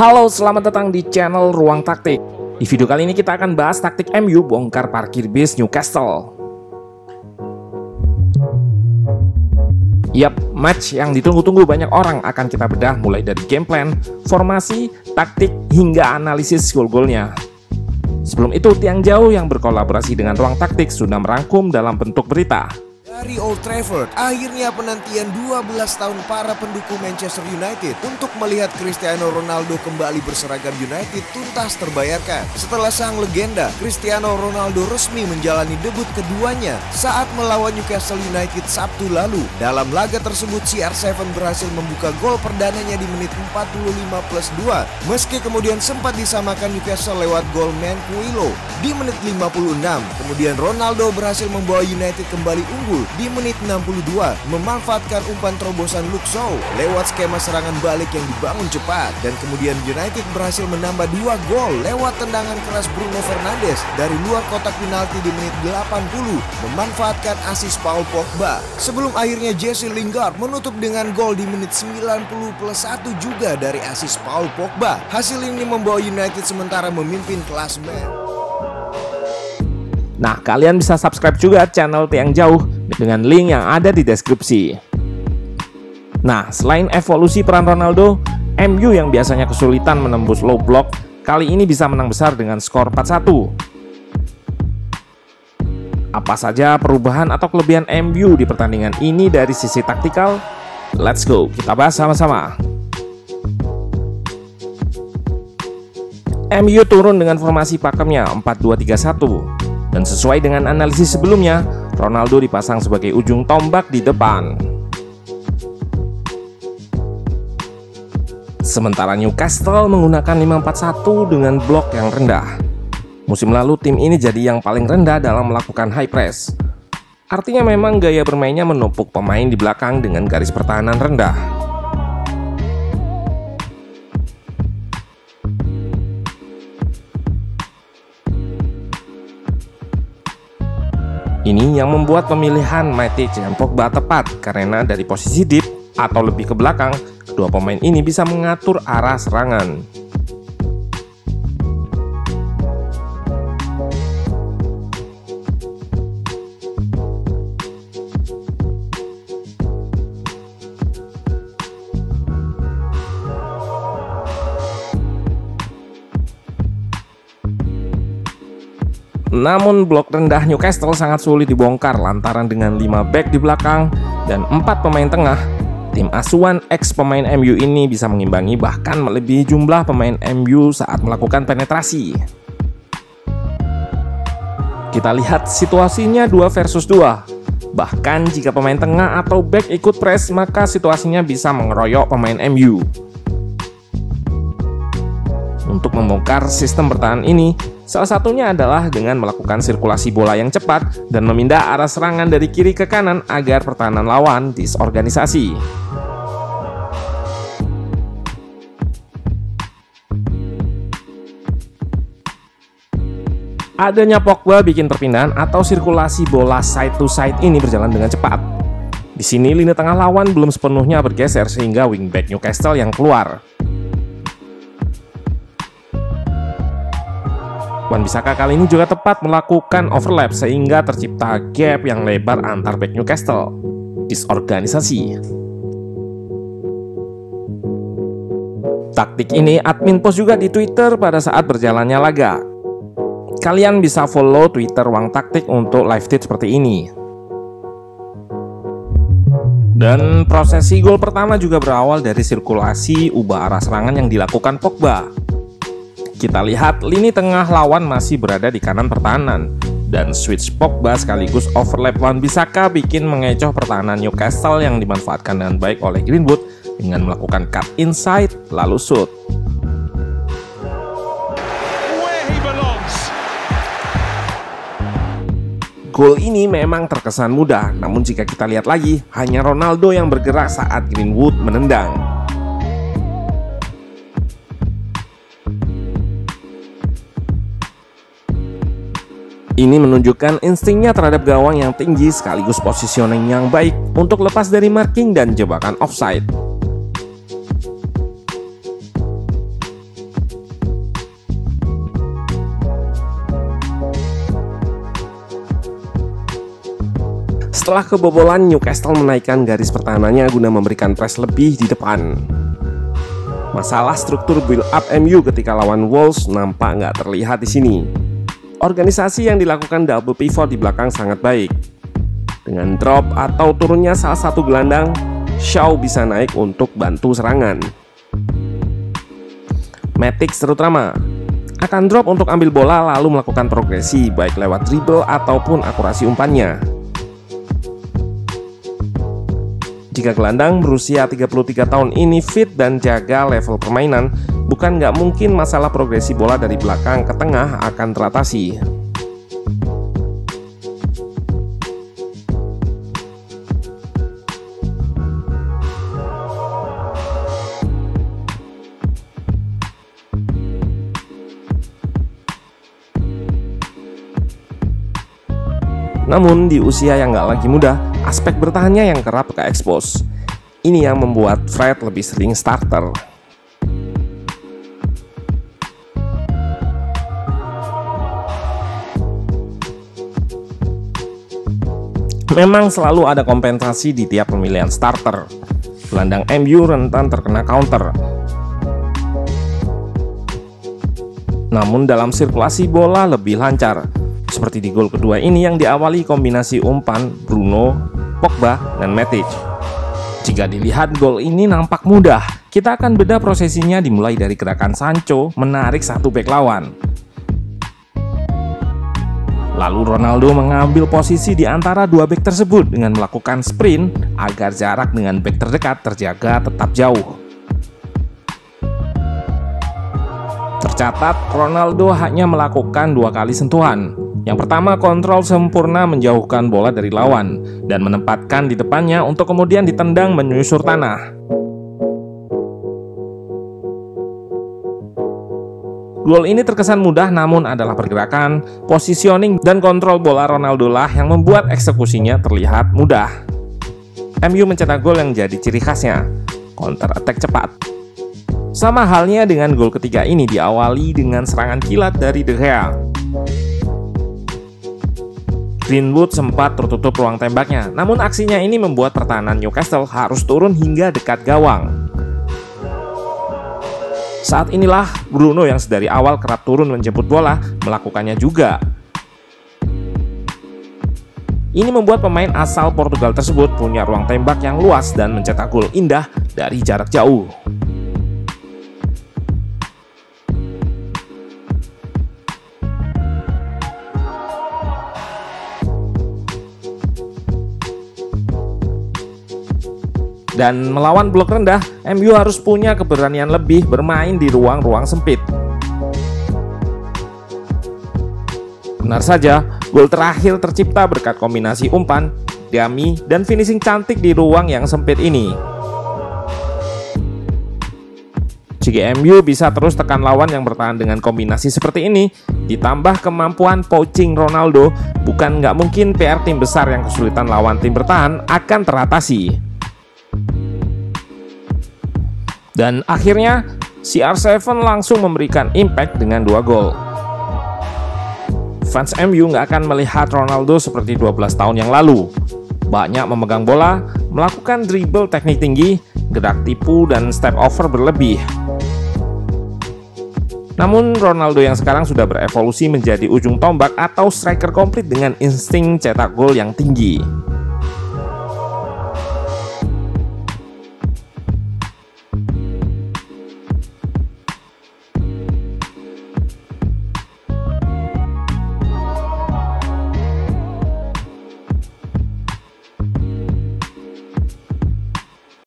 Halo, selamat datang di channel Ruang Taktik. Di video kali ini kita akan bahas taktik MU bongkar parkir bis Newcastle. Yap, match yang ditunggu-tunggu banyak orang akan kita bedah mulai dari game plan, formasi, taktik, hingga analisis gol-golnya. Sebelum itu, Tiang Jauh yang berkolaborasi dengan Ruang Taktik sudah merangkum dalam bentuk berita. Dari Old Trafford, akhirnya penantian 12 tahun para pendukung Manchester United untuk melihat Cristiano Ronaldo kembali berseragam United tuntas terbayarkan. Setelah sang legenda, Cristiano Ronaldo resmi menjalani debut keduanya saat melawan Newcastle United Sabtu lalu. Dalam laga tersebut, CR7 berhasil membuka gol perdananya di menit 45+2. Meski kemudian sempat disamakan Newcastle lewat gol Manquillo di menit 56. Kemudian Ronaldo berhasil membawa United kembali unggul di menit 62, memanfaatkan umpan terobosan Luke Shaw lewat skema serangan balik yang dibangun cepat, dan kemudian United berhasil menambah 2 gol lewat tendangan keras Bruno Fernandes dari luar kotak penalti di menit 80, memanfaatkan asis Paul Pogba, sebelum akhirnya Jesse Lingard menutup dengan gol di menit 90+1 juga dari asis Paul Pogba. Hasil ini membawa United sementara memimpin klasemen. Nah, kalian bisa subscribe juga channel Tiang Jauh dengan link yang ada di deskripsi. Nah, selain evolusi peran Ronaldo, MU yang biasanya kesulitan menembus low block, kali ini bisa menang besar dengan skor 4-1. Apa saja perubahan atau kelebihan MU di pertandingan ini dari sisi taktikal? Let's go, kita bahas sama-sama. MU turun dengan formasi pakemnya 4-2-3-1. Dan sesuai dengan analisis sebelumnya, Ronaldo dipasang sebagai ujung tombak di depan. Sementara Newcastle menggunakan 5-4-1 dengan blok yang rendah. Musim lalu tim ini jadi yang paling rendah dalam melakukan high press. Artinya memang gaya bermainnya menumpuk pemain di belakang dengan garis pertahanan rendah. Ini yang membuat pemilihan Matic dan Pogba tepat, karena dari posisi deep atau lebih ke belakang, kedua pemain ini bisa mengatur arah serangan. Namun blok rendah Newcastle sangat sulit dibongkar lantaran dengan 5 back di belakang dan 4 pemain tengah. Tim asuhan ex pemain MU ini bisa mengimbangi bahkan melebihi jumlah pemain MU saat melakukan penetrasi. Kita lihat situasinya 2 versus 2. Bahkan jika pemain tengah atau back ikut press, maka situasinya bisa mengeroyok pemain MU. Untuk membongkar sistem bertahan ini, salah satunya adalah dengan melakukan sirkulasi bola yang cepat dan memindah arah serangan dari kiri ke kanan agar pertahanan lawan disorganisasi. Adanya Pogba bikin perpindahan atau sirkulasi bola side to side ini berjalan dengan cepat. Di sini lini tengah lawan belum sepenuhnya bergeser sehingga wingback Newcastle yang keluar. Wan-Bissaka kali ini juga tepat melakukan overlap sehingga tercipta gap yang lebar antar back Newcastle. Disorganisasi. Taktik ini admin post juga di Twitter pada saat berjalannya laga. Kalian bisa follow Twitter Ruang Taktik untuk live tweet seperti ini. Dan prosesi gol pertama juga berawal dari sirkulasi ubah arah serangan yang dilakukan Pogba. Kita lihat lini tengah lawan masih berada di kanan pertahanan, dan switch Pogba sekaligus overlap Wan-Bissaka bikin mengecoh pertahanan Newcastle yang dimanfaatkan dengan baik oleh Greenwood dengan melakukan cut inside lalu shoot. Gol ini memang terkesan mudah, namun jika kita lihat lagi, hanya Ronaldo yang bergerak saat Greenwood menendang. Ini menunjukkan instingnya terhadap gawang yang tinggi sekaligus positioning yang baik untuk lepas dari marking dan jebakan offside. Setelah kebobolan, Newcastle menaikkan garis pertahanannya guna memberikan press lebih di depan. Masalah struktur build up MU ketika lawan Wolves nampak nggak terlihat di sini. Organisasi yang dilakukan double pivot di belakang sangat baik. Dengan drop atau turunnya salah satu gelandang, Shaw bisa naik untuk bantu serangan. Matic terutama akan drop untuk ambil bola lalu melakukan progresi baik lewat dribble ataupun akurasi umpannya. Jika gelandang berusia 33 tahun ini fit dan jaga level permainan, bukan nggak mungkin masalah progresi bola dari belakang ke tengah akan teratasi. Namun di usia yang nggak lagi muda, aspek bertahannya yang kerap ke-expose. Ini yang membuat Fred lebih sering starter. Memang selalu ada kompensasi di tiap pemilihan starter. Gelandang MU rentan terkena counter. Namun dalam sirkulasi bola lebih lancar. Seperti di gol kedua ini yang diawali kombinasi umpan Bruno, Pogba, dan Matic. Jika dilihat gol ini nampak mudah, kita akan bedah prosesinya dimulai dari gerakan Sancho menarik satu bek lawan. Lalu Ronaldo mengambil posisi di antara dua bek tersebut dengan melakukan sprint agar jarak dengan bek terdekat terjaga tetap jauh. Tercatat, Ronaldo hanya melakukan 2 kali sentuhan. Yang pertama, kontrol sempurna menjauhkan bola dari lawan dan menempatkan di depannya untuk kemudian ditendang menyusur tanah. Gol ini terkesan mudah, namun adalah pergerakan, positioning, dan kontrol bola Ronaldo lah yang membuat eksekusinya terlihat mudah. MU mencetak gol yang jadi ciri khasnya, counter attack cepat. Sama halnya dengan gol ketiga ini diawali dengan serangan kilat dari De Gea. Greenwood sempat tertutup ruang tembaknya, namun aksinya ini membuat pertahanan Newcastle harus turun hingga dekat gawang. Saat inilah Bruno yang sedari awal kerap turun menjemput bola, melakukannya juga. Ini membuat pemain asal Portugal tersebut punya ruang tembak yang luas dan mencetak gol indah dari jarak jauh. Dan melawan blok rendah, MU harus punya keberanian lebih bermain di ruang-ruang sempit. Benar saja, gol terakhir tercipta berkat kombinasi umpan, dummy, dan finishing cantik di ruang yang sempit ini. Jika MU bisa terus tekan lawan yang bertahan dengan kombinasi seperti ini, ditambah kemampuan poaching Ronaldo, bukan nggak mungkin PR tim besar yang kesulitan lawan tim bertahan akan teratasi. Dan akhirnya CR7 langsung memberikan impact dengan 2 gol. Fans MU nggak akan melihat Ronaldo seperti 12 tahun yang lalu. Banyak memegang bola, melakukan dribble teknik tinggi, gerak tipu, dan step over berlebih. Namun Ronaldo yang sekarang sudah berevolusi menjadi ujung tombak atau striker komplit dengan insting cetak gol yang tinggi.